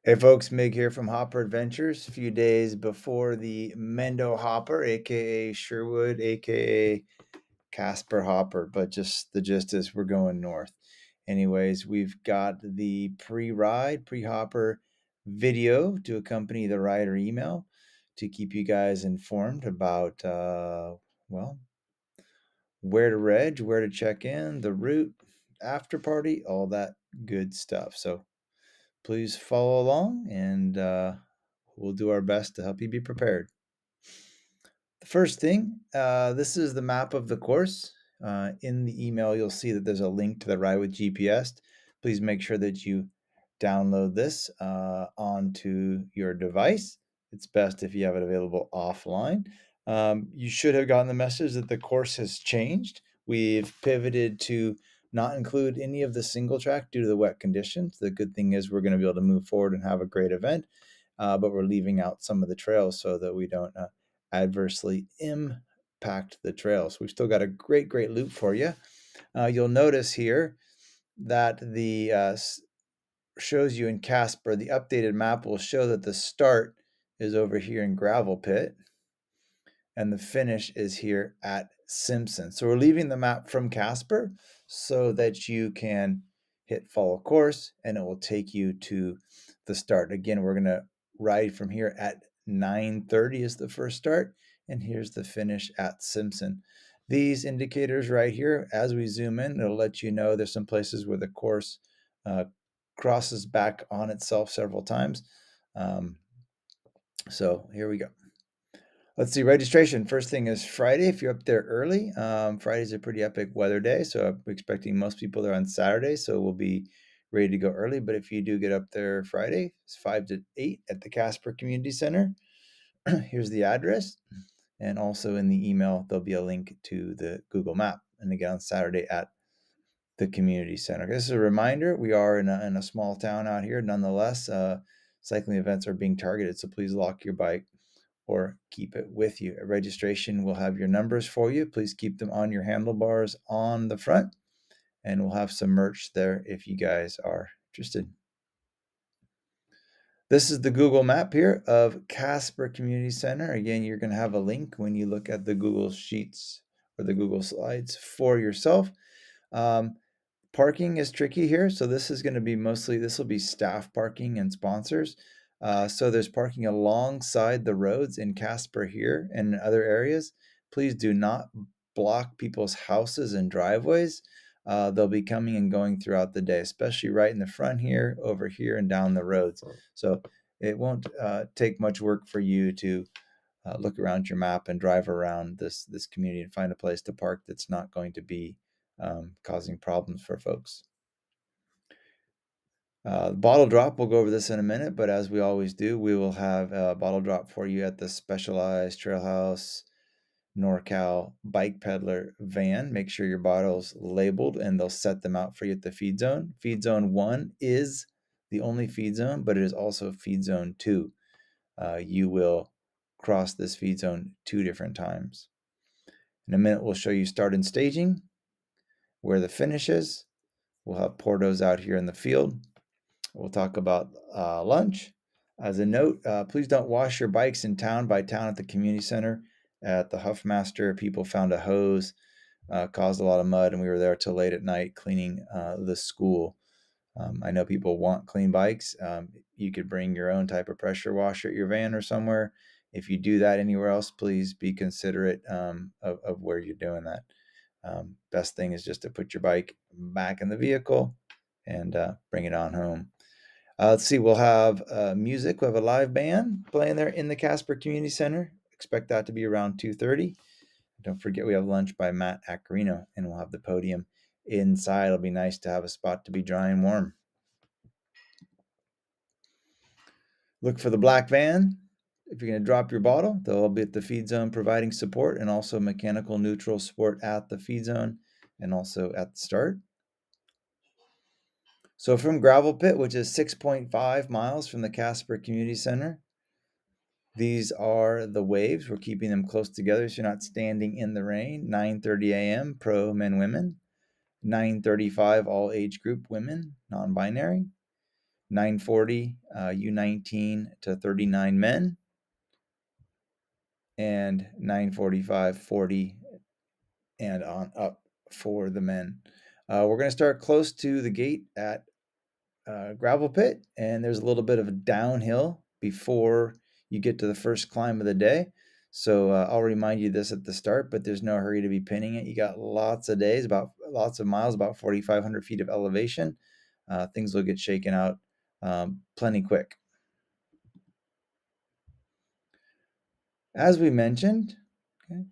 Hey folks, Mig here from Hopper Adventures. A few days before the MendoHopper, aka Sherwood, aka Casper Hopper, but just the gist is we're going north. Anyways, we've got the pre-hopper video to accompany the ride or email to keep you guys informed about, well, where to reg, where to check in, the route, after party, all that good stuff. So please follow along and we'll do our best to help you be prepared. The first thing, this is the map of the course. In the email, you'll see that there's a link to the Ride with GPS. Please make sure that you download this onto your device. It's best if you have it available offline. You should have gotten the message that the course has changed. We've pivoted to not include any of the single track due to the wet conditions. The good thing is we're going to be able to move forward and have a great event, but we're leaving out some of the trails so that we don't adversely impact the trails. We've still got a great loop for you. You'll notice here that the shows you in Casper, the updated map will show that the start is over here in Gravel Pit and the finish is here at Simpson. So we're leaving the map from Casper so that you can hit follow course and it will take you to the start. Again, we're going to ride from here at 9:30 is the first start, and here's the finish at Simpson. These indicators right here, as we zoom in, it'll let you know there's some places where the course crosses back on itself several times. So here we go. Let's see, registration. First thing is Friday. If you're up there early, Friday's a pretty epic weather day, so I'm expecting most people there on Saturday, so we'll be ready to go early. But if you do get up there Friday, it's 5 to 8 at the Casper Community Center. Here's the address, and also in the email, there'll be a link to the Google Map. And again, on Saturday at the community center. This is a reminder, we are in a small town out here. Nonetheless, cycling events are being targeted, so please lock your bike or keep it with you. At registration, we'll have your numbers for you. Please keep them on your handlebars on the front, and we'll have some merch there if you guys are interested. This is the Google map here of Casper Community Center. Again, you're going to have a link when you look at the Google Sheets or the Google Slides for yourself. Parking is tricky here, so this is going to be this will be staff parking and sponsors. So there's parking alongside the roads in Casper here and in other areas. Please do not block people's houses and driveways. They'll be coming and going throughout the day, especially right in the front here, over here, and down the roads. So it won't take much work for you to look around your map and drive around this community and find a place to park that's not going to be causing problems for folks. Bottle drop, we'll go over this in a minute, but as we always do, we will have a bottle drop for you at the Specialized Trailhouse NorCal Bike Peddler van. Make sure your bottle's labeled and they'll set them out for you at the feed zone. Feed zone 1 is the only feed zone, but it is also feed zone 2. You will cross this feed zone 2 different times. In a minute, we'll show you start and staging, where the finish is. We'll have portos out here in the field. We'll talk about lunch. As a note, please don't wash your bikes in town by town at the community center. At the Huffmaster, people found a hose, caused a lot of mud, and we were there till late at night cleaning the school. I know people want clean bikes. You could bring your own type of pressure washer at your van or somewhere. If you do that anywhere else, please be considerate of where you're doing that. Best thing is just to put your bike back in the vehicle and bring it on home. Let's see, we'll have music. We'll have a live band playing there in the Casper Community Center. Expect that to be around 2:30. Don't forget we have lunch by Matt Acarino, and we'll have the podium inside. It'll be nice to have a spot to be dry and warm. Look for the black van. If you're going to drop your bottle, they'll be at the feed zone providing support and also mechanical neutral support at the feed zone and also at the start. So from Gravel Pit, which is 6.5 miles from the Casper Community Center, these are the waves. We're keeping them close together so you're not standing in the rain. 9:30 a.m. pro men, women. 9:35 all age group women, non-binary. 940 U19 to 39 men, and 945 40 and on up for the men. We're going to start close to the gate at gravel pit, and there's a little bit of a downhill before you get to the first climb of the day. So I'll remind you this at the start, but there's no hurry to be pinning it. You got lots of days, about lots of miles, about 4,500 feet of elevation. Things will get shaken out plenty quick. As we mentioned, okay,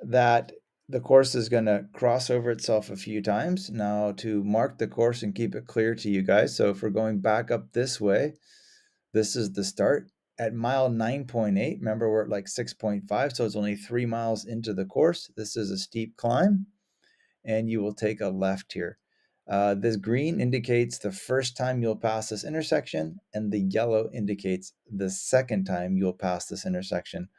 that the course is going to cross over itself a few times. Now, to mark the course and keep it clear to you guys, so if we're going back up this way, this is the start. At mile 9.8, remember we're at like 6.5, so it's only 3 miles into the course. This is a steep climb, and you will take a left here. This green indicates the first time you'll pass this intersection, and the yellow indicates the second time you'll pass this intersection.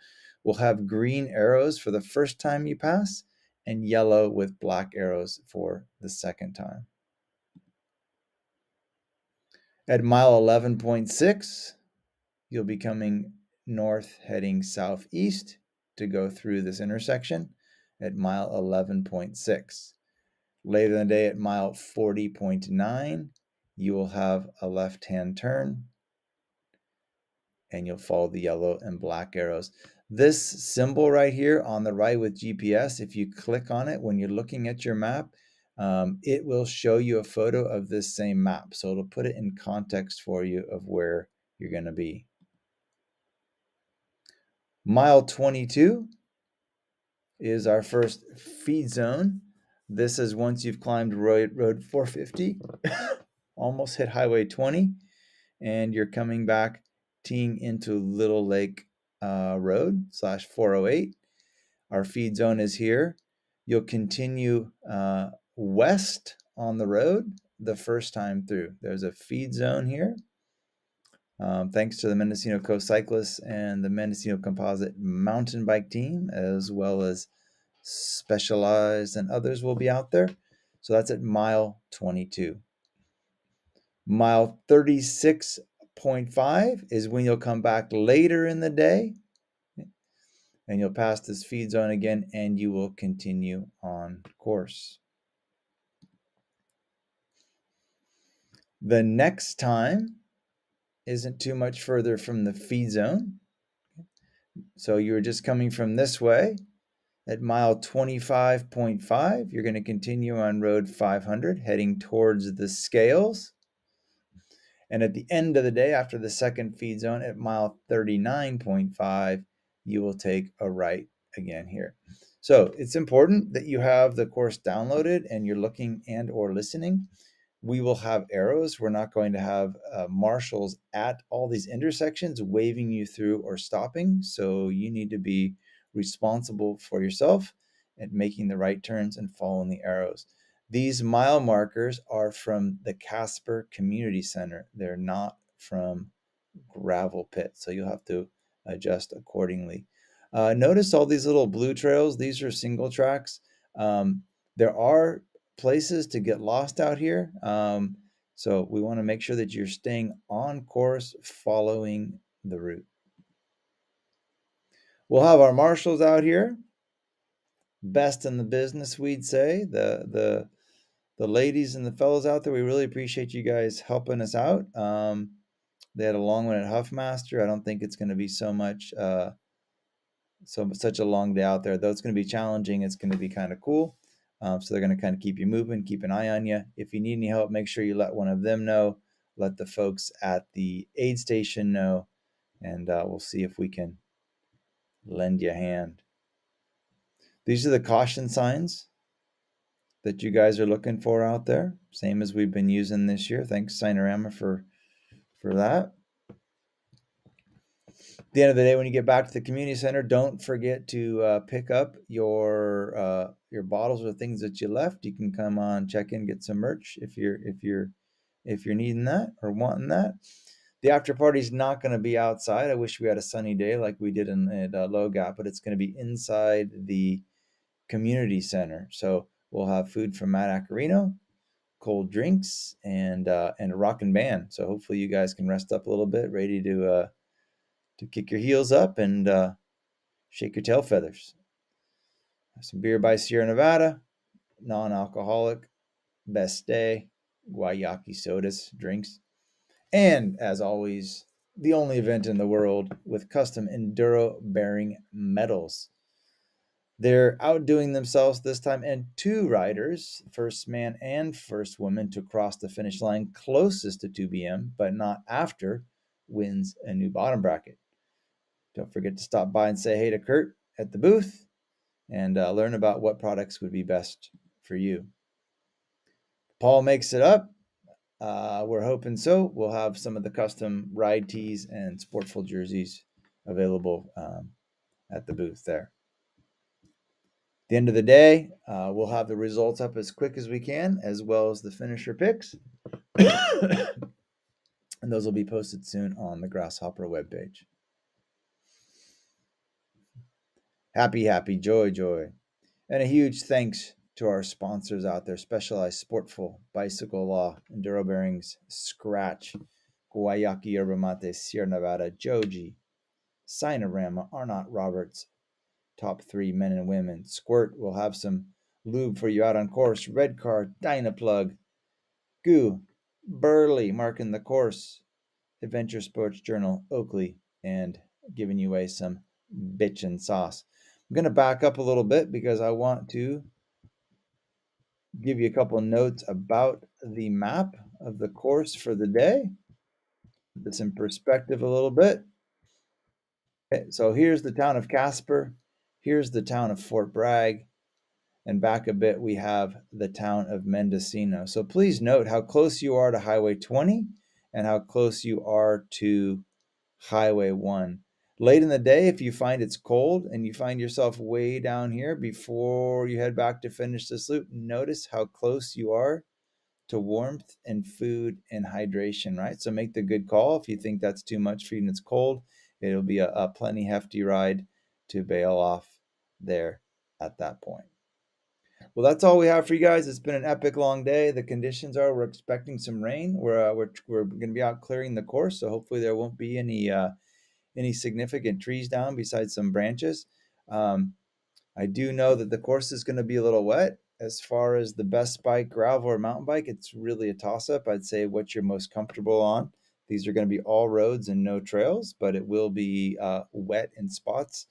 We'll have green arrows for the first time you pass, and yellow with black arrows for the second time. At mile 11.6, you'll be coming north heading southeast to go through this intersection at mile 11.6. Later in the day at mile 40.9, you will have a left-hand turn, and you'll follow the yellow and black arrows. This symbol right here on the right with GPS, if you click on it when you're looking at your map, it will show you a photo of this same map. So it'll put it in context for you of where you're going to be. Mile 22 is our first feed zone. This is once you've climbed road 450, almost hit Highway 20, and you're coming back, teeing into Little Lake Road /408. Our feed zone is here. You'll continue west on the road the first time through. There's a feed zone here. Thanks to the Mendocino Coast Cyclists and the Mendocino Composite Mountain Bike Team, as well as Specialized and others will be out there. So that's at mile 22. Mile 36.5 is when you'll come back later in the day, and you'll pass this feed zone again, and you will continue on course. The next time isn't too much further from the feed zone. So you're just coming from this way. At mile 25.5, you're going to continue on road 500, heading towards the scales. And at the end of the day, after the second feed zone at mile 39.5, you will take a right again here. So it's important that you have the course downloaded and you're looking and or listening. We will have arrows. We're not going to have marshals at all these intersections waving you through or stopping. So you need to be responsible for yourself and making the right turns and following the arrows. These mile markers are from the Casper Community Center. They're not from Gravel Pit, so you'll have to adjust accordingly. Notice all these little blue trails. These are single tracks. There are places to get lost out here, so we want to make sure that you're staying on course following the route. We'll have our marshals out here, best in the business, we'd say. The ladies and the fellows out there, we really appreciate you guys helping us out. They had a long one at Huffmaster. I don't think it's going to be so much such a long day out there, though. It's going to be challenging. It's going to be kind of cool. So they're going to kind of keep you moving, keep an eye on you. If you need any help, make sure you let one of them know. Let the folks at the aid station know, and we'll see if we can lend you a hand. These are the caution signs that you guys are looking for out there, same as we've been using this year. Thanks, Sinorama, for that. At the end of the day, when you get back to the community center, don't forget to pick up your bottles or things that you left. You can come on, check in, get some merch if you're needing that or wanting that. The after party is not going to be outside. I wish we had a sunny day like we did at Low Gap, but it's going to be inside the community center. So we'll have food from Matt Acarino. cold drinks, and a rockin' band. So hopefully you guys can rest up a little bit, ready to kick your heels up and shake your tail feathers. Have some beer by Sierra Nevada, non-alcoholic, best day, guayaki sodas, drinks. And as always, the only event in the world with custom enduro bearing medals. They're outdoing themselves this time, and two riders, first man and first woman, to cross the finish line closest to 2 p.m., but not after, wins a new bottom bracket. Don't forget to stop by and say hey to Kurt at the booth and learn about what products would be best for you. Paul makes it up. We're hoping so. We'll have some of the custom ride tees and Sportful jerseys available at the booth there. At the end of the day, we'll have the results up as quick as we can, as well as the finisher picks. And those will be posted soon on the Grasshopper webpage. Happy, joy. And a huge thanks to our sponsors out there: Specialized Sportful, Bicycle Law, Enduro Bearings, Scratch, Guayaki Yerba Mate, Sierra Nevada, Joji, Sinorama, Arnott Roberts, top 3 men and women. Squirt will have some lube for you out on course. Red Car, Dynaplug, Goo, Burley, marking the course. Adventure Sports Journal, Oakley, and giving you away some bitchin' sauce. I'm going to back up a little bit because I want to give you a couple of notes about the map of the course for the day. Put this in perspective a little bit. Okay, so here's the town of Casper. Here's the town of Fort Bragg. And back a bit, we have the town of Mendocino. So please note how close you are to Highway 20 and how close you are to Highway 1. Late in the day, if you find it's cold and you find yourself way down here before you head back to finish this loop, notice how close you are to warmth and food and hydration, right? So make the good call. If you think that's too much for you and it's cold, it'll be a plenty hefty ride to bail off there at that point. Well, that's all we have for you guys. It's been an epic long day. The conditions are we're expecting some rain. We're going to be out clearing the course, so hopefully there won't be any significant trees down besides some branches. I do know that the course is going to be a little wet. As far as the best bike, gravel or mountain bike, it's really a toss-up. I'd say what you're most comfortable on. These are going to be all roads and no trails, but it will be wet in spots.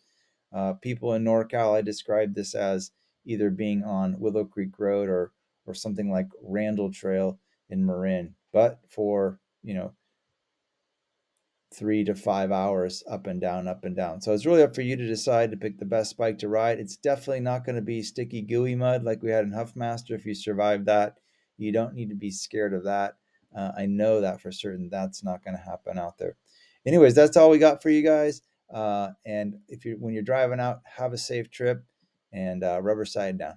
People in NorCal, I describe this as either being on Willow Creek Road or something like Randall Trail in Marin, but for 3 to 5 hours up and down, up and down. So it's really up for you to decide to pick the best bike to ride. It's definitely not going to be sticky, gooey mud like we had in Huffmaster. If you survive that, you don't need to be scared of that. I know that for certain. That's not going to happen out there. Anyways, that's all we got for you guys. And when you're driving out, have a safe trip and rubber side down.